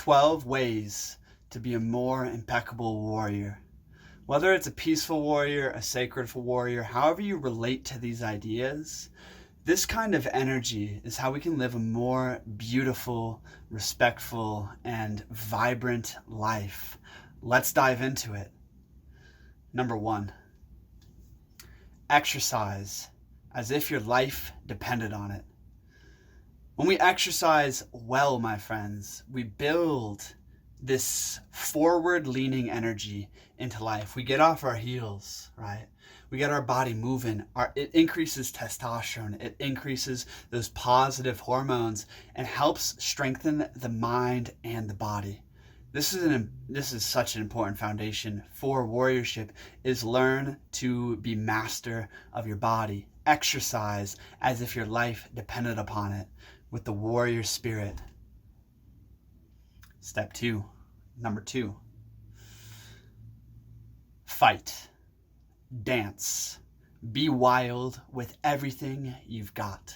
12 ways to be a more impeccable warrior. Whether it's a peaceful warrior, a sacred warrior, however you relate to these ideas, this kind of energy is how we can live a more beautiful, respectful, and vibrant life. Let's dive into it. Number 1, exercise as if your life depended on it. When we exercise well, my friends, we build this forward-leaning energy into life. We get off our heels, right? We get our body moving. It increases testosterone. It increases those positive hormones and helps strengthen the mind and the body. This is such an important foundation for warriorship, is learn to be master of your body. Exercise as if your life depended upon it with the warrior spirit. Step 2, number 2, fight, dance, be wild with everything you've got.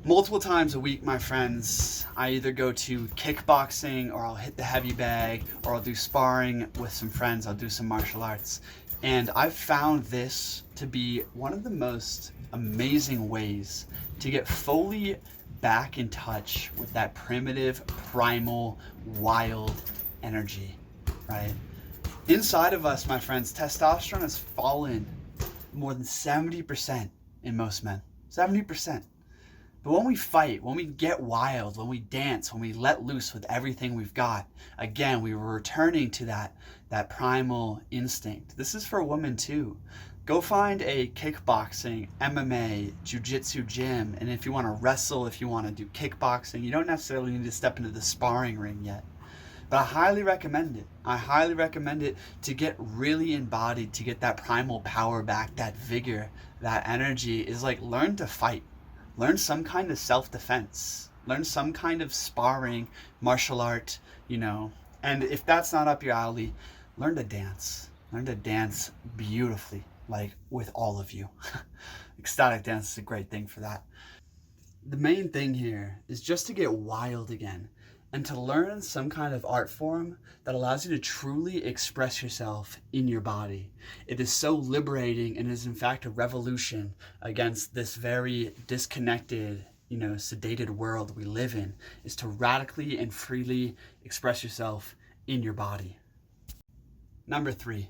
Multiple times a week, my friends, I either go to kickboxing, or I'll hit the heavy bag, or I'll do sparring with some friends. I'll do some martial arts. And I've found this to be one of the most amazing ways to get fully back in touch with that primitive, primal, wild energy, right? Inside of us, my friends, testosterone has fallen more than 70% in most men. 70%. But when we fight, when we get wild, when we dance, when we let loose with everything we've got, again, we were returning to that primal instinct. This is for women too. Go find a kickboxing, MMA, jiu-jitsu gym, and if you want to wrestle, if you want to do kickboxing, you don't necessarily need to step into the sparring ring yet. But I highly recommend it. I highly recommend it to get really embodied, to get that primal power back, that vigor, that energy. Is like, learn to fight. Learn some kind of self-defense. Learn some kind of sparring, martial art, And if that's not up your alley, learn to dance. Learn to dance beautifully, like with all of you. Ecstatic dance is a great thing for that. The main thing here is just to get wild again and to learn some kind of art form that allows you to truly express yourself in your body. It is so liberating and is in fact a revolution against this very disconnected, sedated world we live in, is to radically and freely express yourself in your body. Number 3,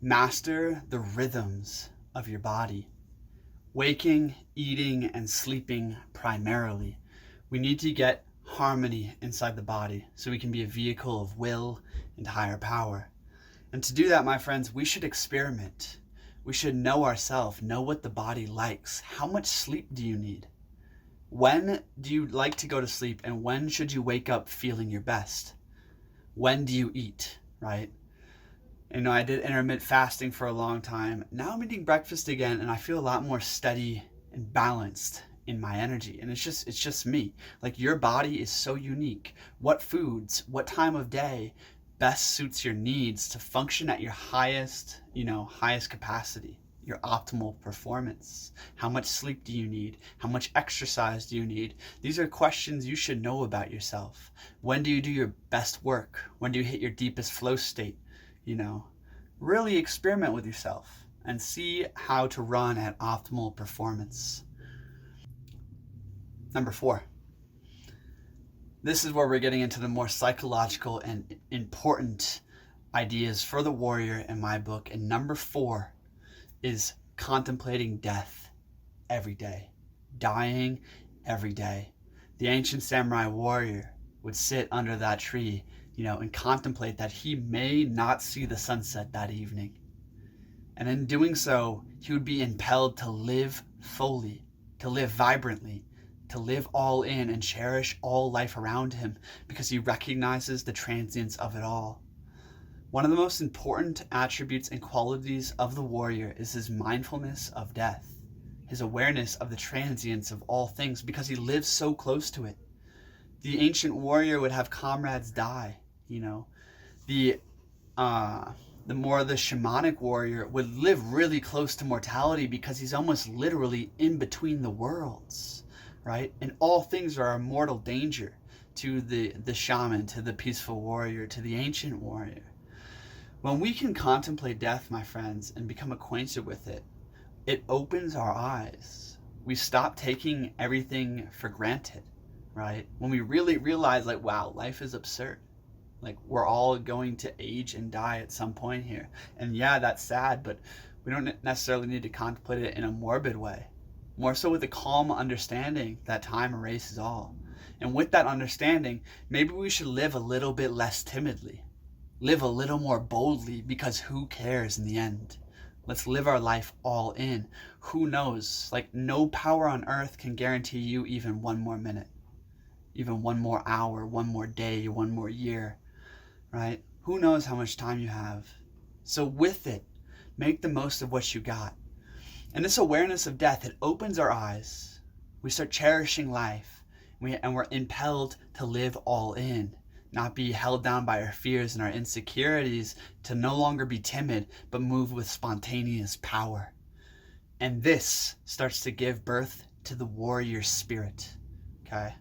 master the rhythms of your body. Waking, eating, and sleeping primarily. We need to get harmony inside the body so we can be a vehicle of will and higher power. And to do that, my friends, we should experiment. We should know ourselves, know what the body likes. How much sleep do you need? When do you like to go to sleep, and when should you wake up feeling your best? When do you eat, right? I did intermittent fasting for a long time. Now I'm eating breakfast again, and I feel a lot more steady and balanced in my energy. And it's just me. Like, your body is so unique. What foods, what time of day best suits your needs to function at your highest capacity, your optimal performance? How much sleep do you need? How much exercise do you need? These are questions you should know about yourself. When do you do your best work? When do you hit your deepest flow state? Really experiment with yourself and see how to run at optimal performance. Number 4. This is where we're getting into the more psychological and important ideas for the warrior in my book. And number 4 is contemplating death every day, dying every day. The ancient samurai warrior would sit under that tree, and contemplate that he may not see the sunset that evening. And in doing so, he would be impelled to live fully, to live vibrantly, to live all in and cherish all life around him, because he recognizes the transience of it all. One of the most important attributes and qualities of the warrior is his mindfulness of death, his awareness of the transience of all things, because he lives so close to it. The ancient warrior would have comrades die, the more the shamanic warrior would live really close to mortality, because he's almost literally in between the worlds, right? And all things are a mortal danger to the shaman, to the peaceful warrior, to the ancient warrior. When we can contemplate death, my friends, and become acquainted with it, it opens our eyes. We stop taking everything for granted, right? When we really realize, like, wow, life is absurd. Like, we're all going to age and die at some point here. And yeah, that's sad, but we don't necessarily need to contemplate it in a morbid way. More so with a calm understanding that time erases all. And with that understanding, maybe we should live a little bit less timidly. Live a little more boldly, because who cares in the end? Let's live our life all in. Who knows? Like, no power on earth can guarantee you even one more minute, even one more hour, one more day, one more year, right? Who knows how much time you have? So with it, make the most of what you got. And this awareness of death, it opens our eyes. We start cherishing life, and we're impelled to live all in. Not be held down by our fears and our insecurities, to no longer be timid, but move with spontaneous power. And this starts to give birth to the warrior spirit, okay?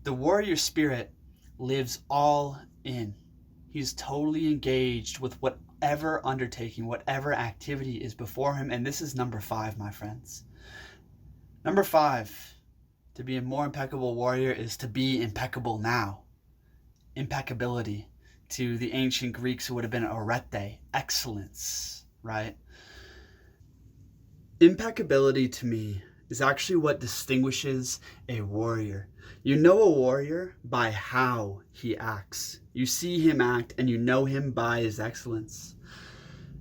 The warrior spirit lives all in. He's totally engaged with whatever undertaking, whatever activity is before him. And this is number 5, my friends. Number 5, to be a more impeccable warrior is to be impeccable now. Impeccability, to the ancient Greeks, who would have been arete, excellence, right? Impeccability to me is actually what distinguishes a warrior. You know a warrior by how he acts. You see him act and you know him by his excellence.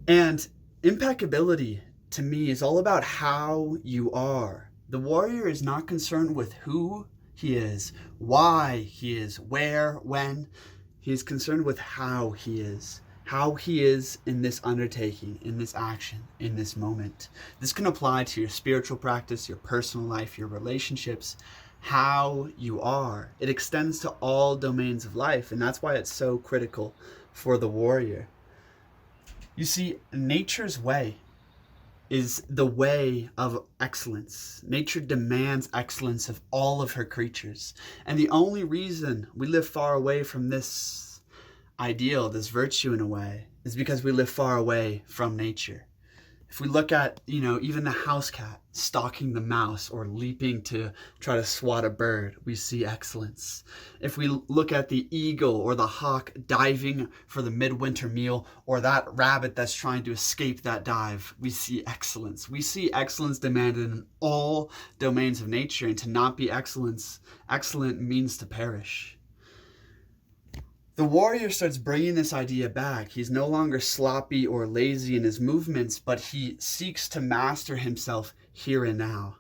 And impeccability to me is all about how you are. The warrior is not concerned with who he is, why he is, where, when. He is concerned with how he is in this undertaking, in this action, in this moment. This can apply to your spiritual practice, your personal life, your relationships, how you are. It extends to all domains of life, and that's why it's so critical for the warrior. You see, nature's way is the way of excellence. Nature demands excellence of all of her creatures. And the only reason we live far away from this ideal, this virtue in a way, is because we live far away from nature. If we look at, even the house cat stalking the mouse or leaping to try to swat a bird, we see excellence. If we look at the eagle or the hawk diving for the midwinter meal, or that rabbit that's trying to escape that dive, we see excellence. We see excellence demanded in all domains of nature, and to not be excellent means to perish. The warrior starts bringing this idea back. He's no longer sloppy or lazy in his movements, but he seeks to master himself here and now.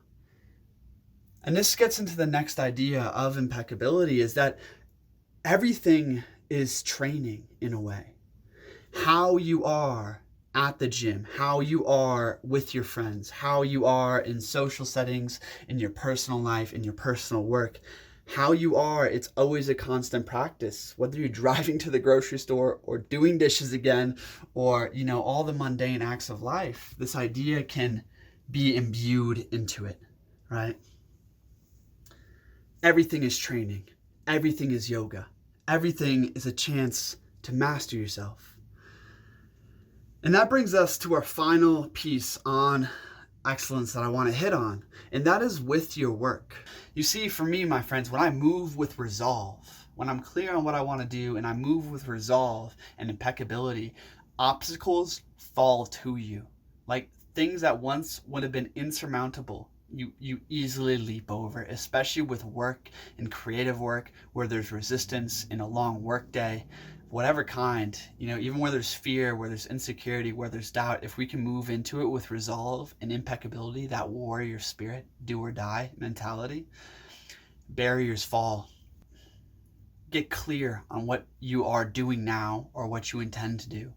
And this gets into the next idea of impeccability, is that everything is training in a way. How you are at the gym, how you are with your friends, how you are in social settings, in your personal life, in your personal work. How you are, it's always a constant practice, whether you're driving to the grocery store or doing dishes again, or, all the mundane acts of life. This idea can be imbued into it, right? Everything is training. Everything is yoga. Everything is a chance to master yourself. And that brings us to our final piece on excellence that I want to hit on, and that is with your work. You see, for me, my friends, when I move with resolve, when I'm clear on what I want to do and I move with resolve and impeccability, obstacles fall to you. Like things that once would have been insurmountable, you easily leap over, especially with work and creative work where there's resistance in a long work day. Whatever kind, even where there's fear, where there's insecurity, where there's doubt, if we can move into it with resolve and impeccability, that warrior spirit, do or die mentality, barriers fall. Get clear on what you are doing now or what you intend to do.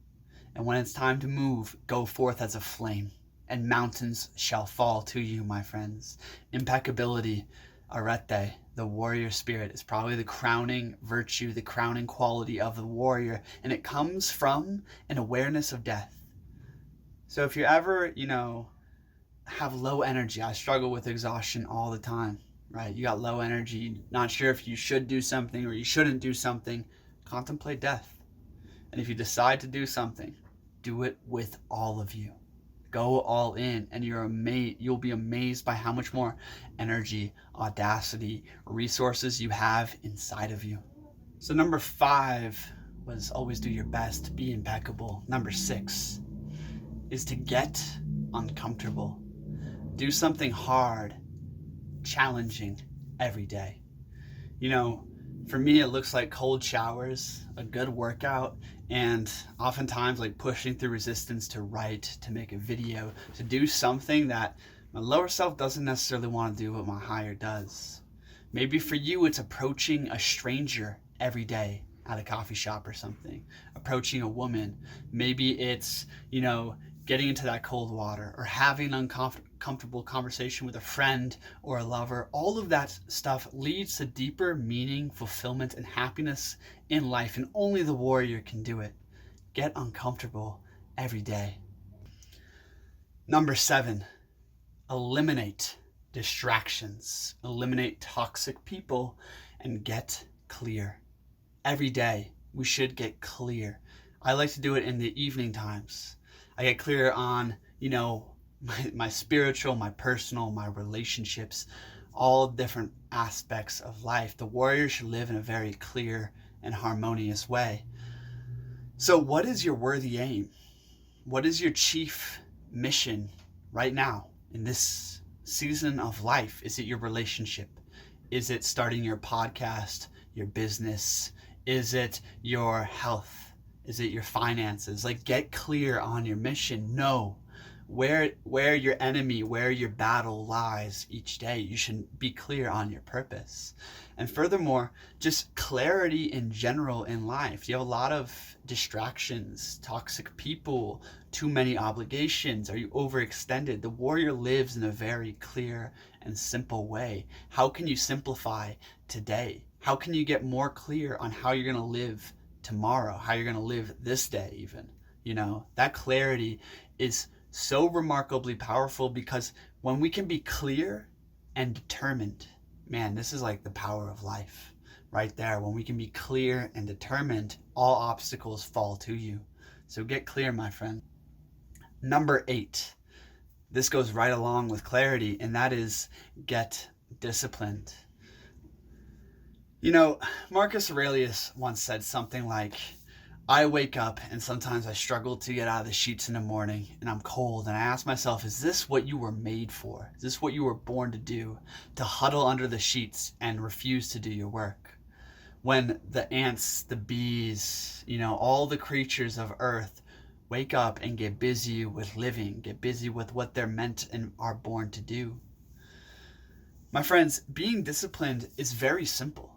And when it's time to move, go forth as a flame, and mountains shall fall to you, my friends. Impeccability, arete, the warrior spirit, is probably the crowning virtue, the crowning quality of the warrior, and it comes from an awareness of death. So if you ever, have low energy, I struggle with exhaustion all the time. right? You got low energy, not sure if you should do something or you shouldn't do something. Contemplate death. And if you decide to do something, do it with all of you. Go all in, and you'll be amazed by how much more energy, audacity, resources you have inside of you. So number 5 was always do your best, be impeccable. Number 6 is to get uncomfortable. Do something hard, challenging every day. You know, for me, it looks like cold showers, a good workout, and oftentimes like pushing through resistance to write, to make a video, to do something that my lower self doesn't necessarily want to do, but my higher does. Maybe for you, it's approaching a stranger every day at a coffee shop or something, approaching a woman. Maybe it's, getting into that cold water or having an uncomfortable conversation with a friend or a lover. All of that stuff leads to deeper meaning, fulfillment, and happiness in life, and only the warrior can do it. Get uncomfortable every day. Number 7, eliminate distractions, eliminate toxic people, and get clear. Every day, we should get clear. I like to do it in the evening times. I get clear on, my spiritual, my personal, my relationships, all different aspects of life. The warrior should live in a very clear and harmonious way. So what is your worthy aim? What is your chief mission right now in this season of life? Is it your relationship? Is it starting your podcast, your business? Is it your health? Is it your finances? Like, get clear on your mission. Know where your enemy, where your battle lies each day. You should be clear on your purpose. And furthermore, just clarity in general in life. You have a lot of distractions, toxic people, too many obligations. Are you overextended? The warrior lives in a very clear and simple way. How can you simplify today? How can you get more clear on how you're going to live tomorrow, how you're going to live this day even? That clarity is so remarkably powerful, because when we can be clear and determined, man, this is like the power of life right there. When we can be clear and determined, all obstacles fall to you. So get clear, my friend. Number 8, this goes right along with clarity, and that is get disciplined. Marcus Aurelius once said something like, I wake up and sometimes I struggle to get out of the sheets in the morning, and I'm cold, and I ask myself, is this what you were made for? Is this what you were born to do? To huddle under the sheets and refuse to do your work? When the ants, the bees, all the creatures of earth wake up and get busy with living, get busy with what they're meant and are born to do. My friends, being disciplined is very simple.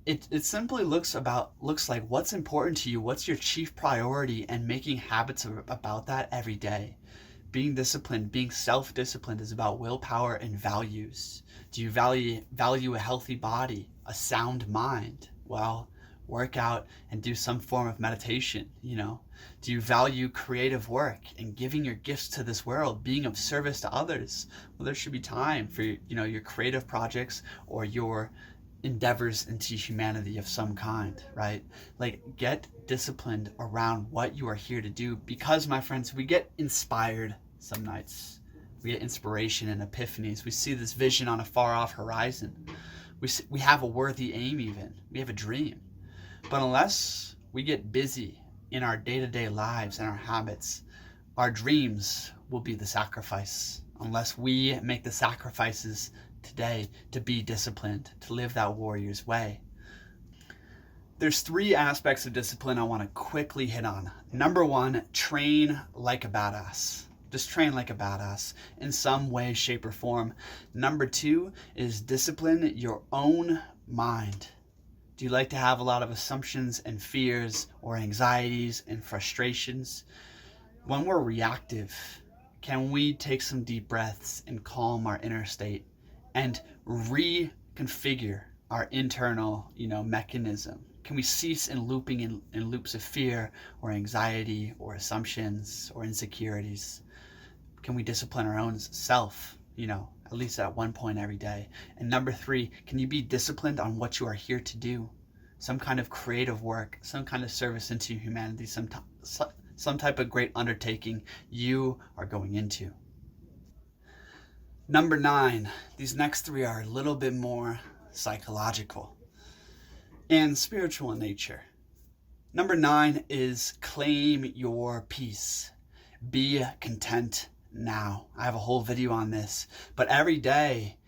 It simply looks like what's important to you, what's your chief priority, and making habits about that every day. Being disciplined, being self-disciplined is about willpower and values. Do you value a healthy body, a sound mind? Well, work out and do some form of meditation, Do you value creative work and giving your gifts to this world, being of service to others? Well, there should be time for, your creative projects or your endeavors into humanity of some kind, right? Like, get disciplined around what you are here to do, because, my friends, we get inspired some nights. We get inspiration and epiphanies. We see this vision on a far off horizon. We have a worthy aim even. We have a dream. But unless we get busy in our day-to-day lives and our habits, our dreams will be the sacrifice. Unless we make the sacrifices today to be disciplined, to live that warrior's way. There's 3 aspects of discipline I want to quickly hit on. Number 1, train like a badass. Just train like a badass in some way, shape, or form. Number 2 is discipline your own mind. Do you like to have a lot of assumptions and fears or anxieties and frustrations? When we're reactive, can we take some deep breaths and calm our inner state and reconfigure our internal, mechanism? Can we cease in looping in loops of fear or anxiety or assumptions or insecurities? Can we discipline our own self, at least at one point every day? And number 3, can you be disciplined on what you are here to do? Some kind of creative work, some kind of service into humanity, some type of great undertaking you are going into. Number 9, these next 3 are a little bit more psychological and spiritual in nature. Number 9 is claim your peace. Be content now. I have a whole video on this, but every day,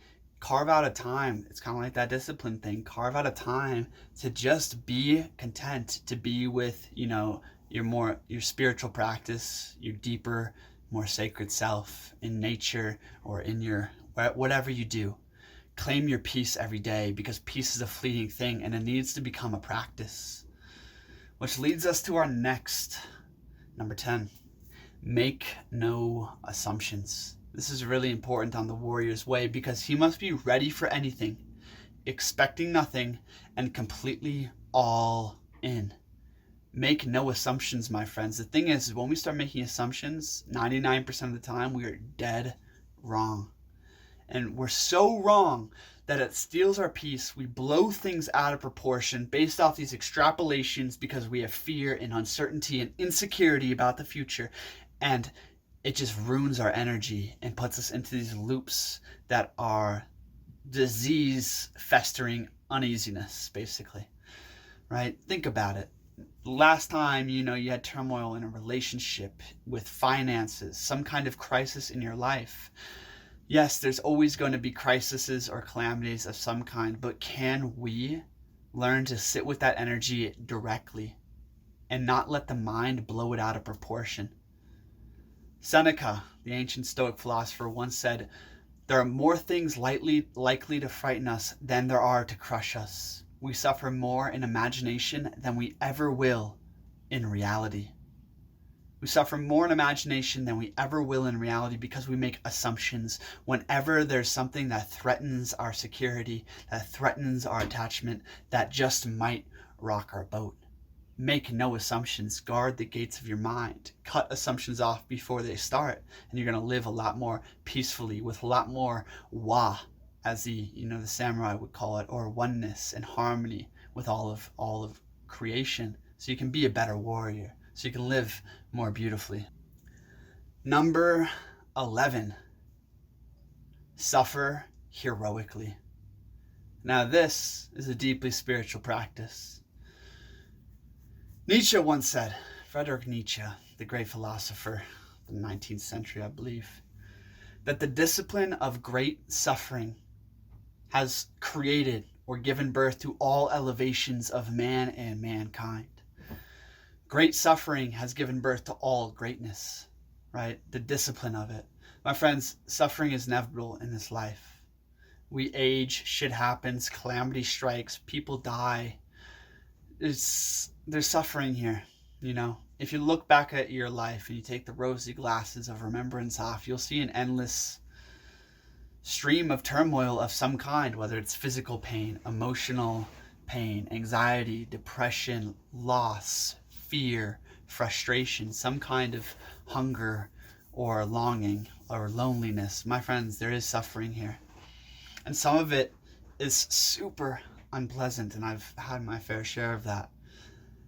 carve out a time. It's kind of like that discipline thing. Carve out a time to just be content, to be with, your spiritual practice, your deeper, more sacred self in nature or in your, whatever you do. Claim your peace every day, because peace is a fleeting thing and it needs to become a practice. Which leads us to our next, number 10. Make no assumptions. This is really important on the warrior's way, because he must be ready for anything, expecting nothing, and completely all in. Make no assumptions, my friends. The thing is, when we start making assumptions, 99% of the time, we are dead wrong. And we're so wrong that it steals our peace. We blow things out of proportion based off these extrapolations because we have fear and uncertainty and insecurity about the future. And it just ruins our energy and puts us into these loops that are disease festering uneasiness, basically. Right? Think about it. Last time, you had turmoil in a relationship, with finances, some kind of crisis in your life. Yes, there's always going to be crises or calamities of some kind, but can we learn to sit with that energy directly and not let the mind blow it out of proportion? Seneca, the ancient Stoic philosopher, once said, "There are more things likely to frighten us than there are to crush us. We suffer more in imagination than we ever will in reality." We suffer more in imagination than we ever will in reality because we make assumptions whenever there's something that threatens our security, that threatens our attachment, that just might rock our boat. Make no assumptions. Guard the gates of your mind. Cut assumptions off before they start, and you're going to live a lot more peacefully, with a lot more wa, as the samurai would call it, or oneness and harmony with all of creation, so you can be a better warrior, so you can live more beautifully. Number 11, suffer heroically. Now this is a deeply spiritual practice. Nietzsche once said, Friedrich Nietzsche, the great philosopher of the 19th century, I believe, that the discipline of great suffering has created or given birth to all elevations of man and mankind. Great suffering has given birth to all greatness, right? The discipline of it. My friends, suffering is inevitable in this life. We age, shit happens, calamity strikes, people die. There's suffering here, If you look back at your life and you take the rosy glasses of remembrance off, you'll see an endless stream of turmoil of some kind, whether it's physical pain, emotional pain, anxiety, depression, loss, fear, frustration, some kind of hunger or longing or loneliness. My friends, there is suffering here. And some of it is super unpleasant, and I've had my fair share of that.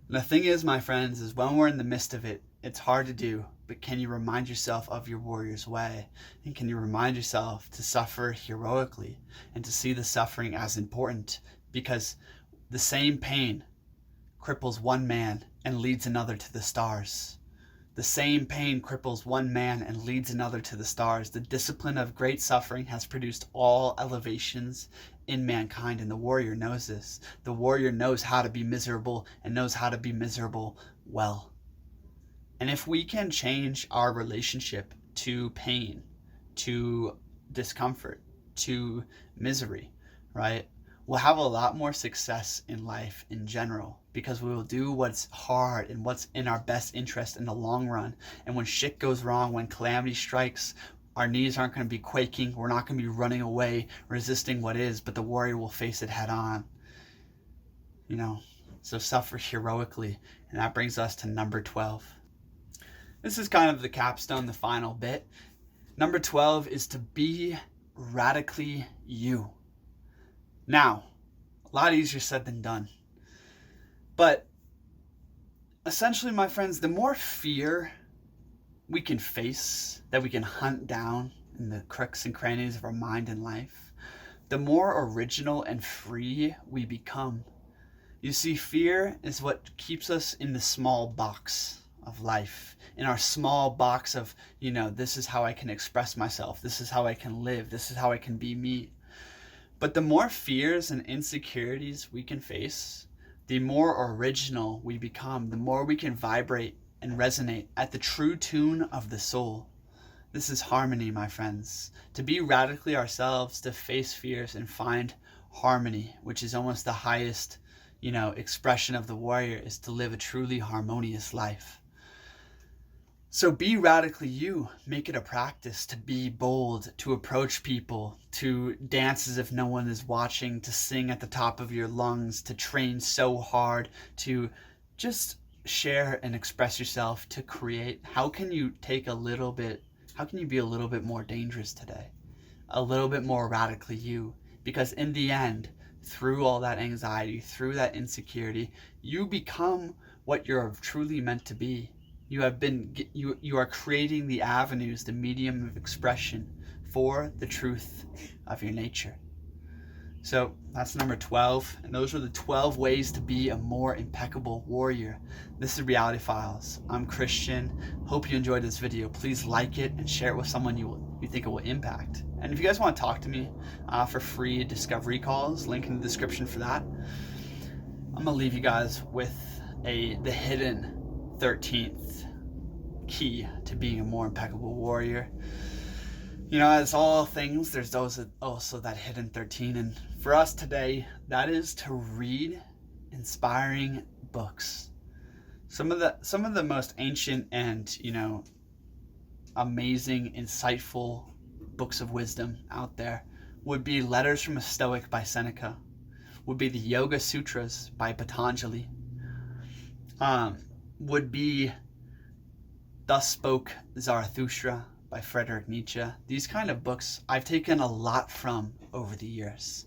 And the thing is, my friends, is when we're in the midst of it, it's hard to do, but can you remind yourself of your warrior's way? And can you remind yourself to suffer heroically and to see the suffering as important? Because the same pain cripples one man and leads another to the stars. The same pain cripples one man and leads another to the stars. The discipline of great suffering has produced all elevations in mankind, and the warrior knows this. The warrior knows how to be miserable and knows how to be miserable well. And if we can change our relationship to pain, to discomfort, to misery, right? We'll have a lot more success in life in general, because we will do what's hard and what's in our best interest in the long run. And when shit goes wrong, when calamity strikes, our knees aren't going to be quaking. We're not going to be running away, resisting what is, but the warrior will face it head on. So suffer heroically. And that brings us to number 12. This is kind of the capstone, the final bit. Number 12 is to be radically you. Now, a lot easier said than done. But essentially, my friends, the more fear we can face, that we can hunt down in the crooks and crannies of our mind and life, the more original and free we become. You see, fear is what keeps us in the small box of life, in our small box of, this is how I can express myself, this is how I can live, this is how I can be me. But the more fears and insecurities we can face, the more original we become, the more we can vibrate and resonate at the true tune of the soul. This is harmony, my friends. To be radically ourselves, to face fears and find harmony, which is almost the highest, expression of the warrior, is to live a truly harmonious life. So be radically you. Make it a practice to be bold, to approach people, to dance as if no one is watching, to sing at the top of your lungs, to train so hard, to just share and express yourself, to create. How can you be a little bit more dangerous today? A little bit more radically you. Because in the end, through all that anxiety, through that insecurity, you become what you're truly meant to be. You are creating the avenues, the medium of expression for the truth of your nature. So that's number 12, and those are the 12 ways to be a more impeccable warrior. This is Reality Files. I'm Kristian. Hope you enjoyed this video. Please like it and share it with someone you think it will impact. And if you guys want to talk to me for free discovery calls, link in the description for that. I'm gonna leave you guys with the hidden 13th key to being a more impeccable warrior. As all things, there's also that hidden 13, and for us today, that is to read inspiring books. Some of the most ancient and amazing, insightful books of wisdom out there would be Letters from a Stoic by Seneca, would be the Yoga Sutras by Patanjali, would be Thus Spoke Zarathustra by Friedrich Nietzsche. These kind of books I've taken a lot from over the years.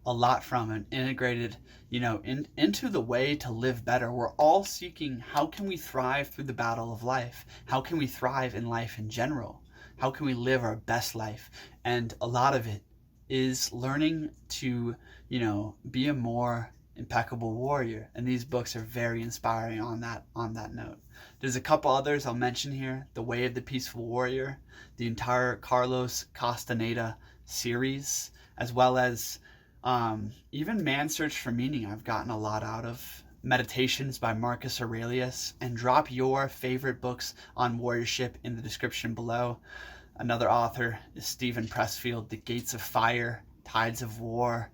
A lot from, and integrated, into the way to live better. We're all seeking, how can we thrive through the battle of life? How can we thrive in life in general? How can we live our best life? And a lot of it is learning to, be a more impeccable warrior. And these books are very inspiring on that note. There's a couple others I'll mention here. The Way of the Peaceful Warrior, the entire Carlos Castaneda series, as well as even Man's Search for Meaning I've gotten a lot out of. Meditations by Marcus Aurelius, and drop your favorite books on warriorship in the description below. Another author is Steven Pressfield, The Gates of Fire, Tides of War,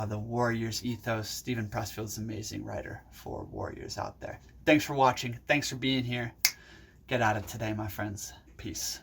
The Warrior's Ethos. Steven Pressfield's an amazing writer for warriors out there. Thanks for watching. Thanks for being here. Get at it today, my friends. Peace.